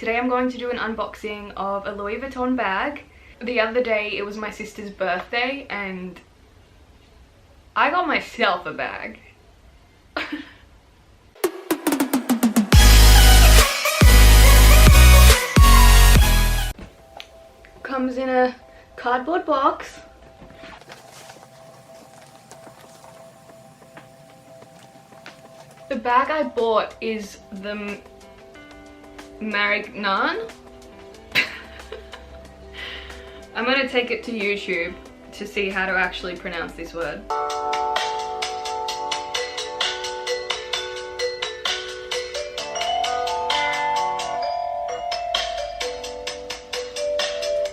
Today I'm going to do an unboxing of a Louis Vuitton bag. The other day it was my sister's birthday and I got myself a bag. Comes in a cardboard box. The bag I bought is the Marignan. I'm gonna take it to YouTube to see how to actually pronounce this word.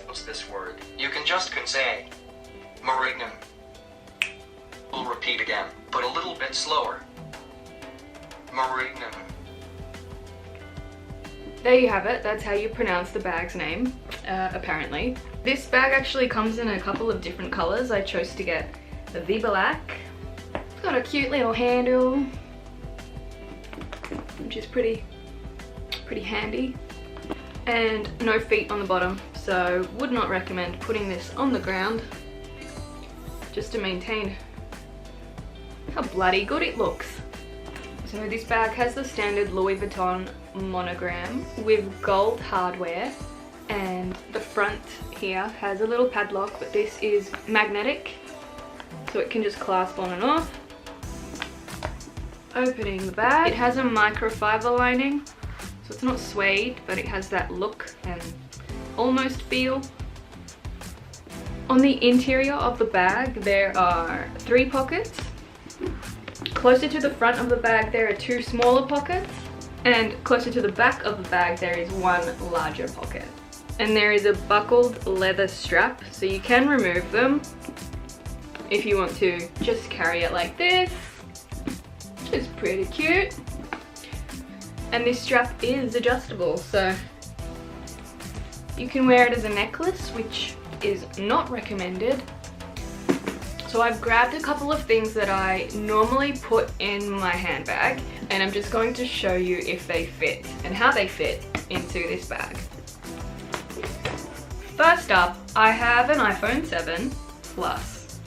What's this word? You can just say Marignan. We'll repeat again, but a little bit slower. Marignan. There you have it, that's how you pronounce the bag's name, apparently. This bag actually comes in a couple of different colours. I chose to get the black. It's got a cute little handle, which is pretty handy. And no feet on the bottom, so would not recommend putting this on the ground, just to maintain how bloody good it looks. So this bag has the standard Louis Vuitton monogram with gold hardware, and the front here has a little padlock, but this is magnetic, so it can just clasp on and off. Opening the bag, it has a microfiber lining, so it's not suede, but it has that look and almost feel. On the interior of the bag there are 3 pockets. Closer to the front of the bag there are 2 smaller pockets, and closer to the back of the bag there is 1 larger pocket. And there is a buckled leather strap, so you can remove them if you want to just carry it like this. It's pretty cute. And this strap is adjustable, so you can wear it as a necklace, which is not recommended. So I've grabbed a couple of things that I normally put in my handbag, and I'm just going to show you if they fit and how they fit into this bag. First up, I have an iPhone 7 Plus.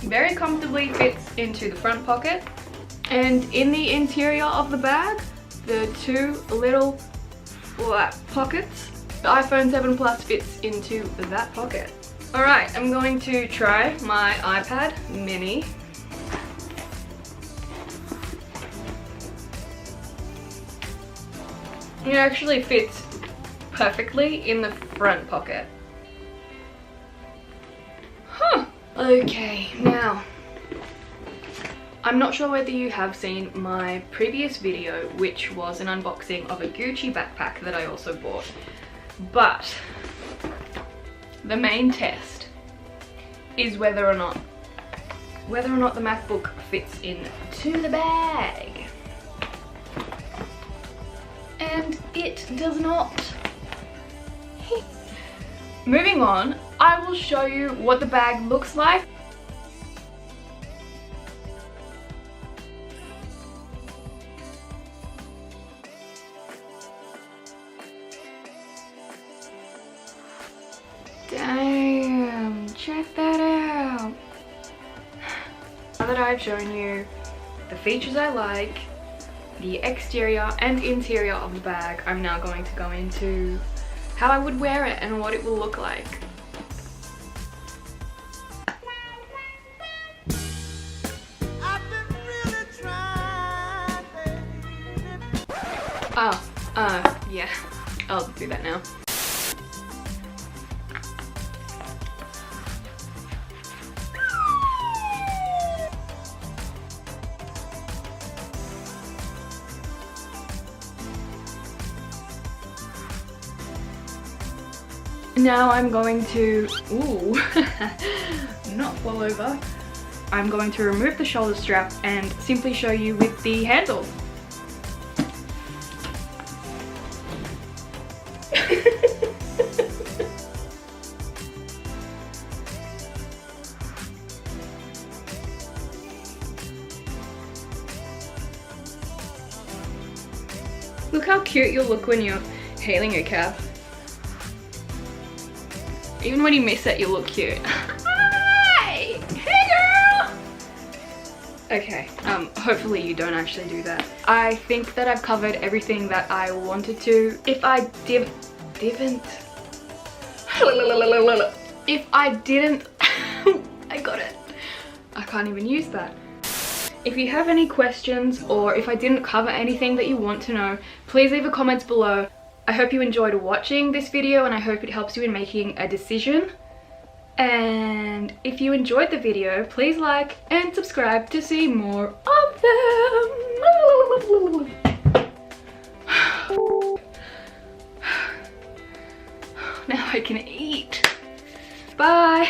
Very comfortably fits into the front pocket, and in the interior of the bag, the 2 little flat pockets, the iPhone 7 Plus fits into that pocket. Alright, I'm going to try my iPad mini. It actually fits perfectly in the front pocket. Huh. Okay, now, I'm not sure whether you have seen my previous video, which was an unboxing of a Gucci backpack that I also bought, but the main test is whether or not the MacBook fits into the bag. And it does not. Moving on, I will show you what the bag looks like. Damn, check that out. Now that I've shown you the features I like, the exterior and interior of the bag, I'm now going to go into how I would wear it and what it will look like. Yeah, I'll do that now. Now I'm going to, not fall over. I'm going to remove the shoulder strap and simply show you with the handle. Look how cute you'll look when you're hailing a cab. Even when you miss it, you'll look cute. Hi! Hey girl! Okay, hopefully you don't actually do that. I think that I've covered everything that I wanted to. If I didn't, I got it. I can't even use that. If you have any questions or if I didn't cover anything that you want to know, please leave a comment below. I hope you enjoyed watching this video and I hope it helps you in making a decision. And if you enjoyed the video, please like and subscribe to see more of them. Now I can eat. Bye.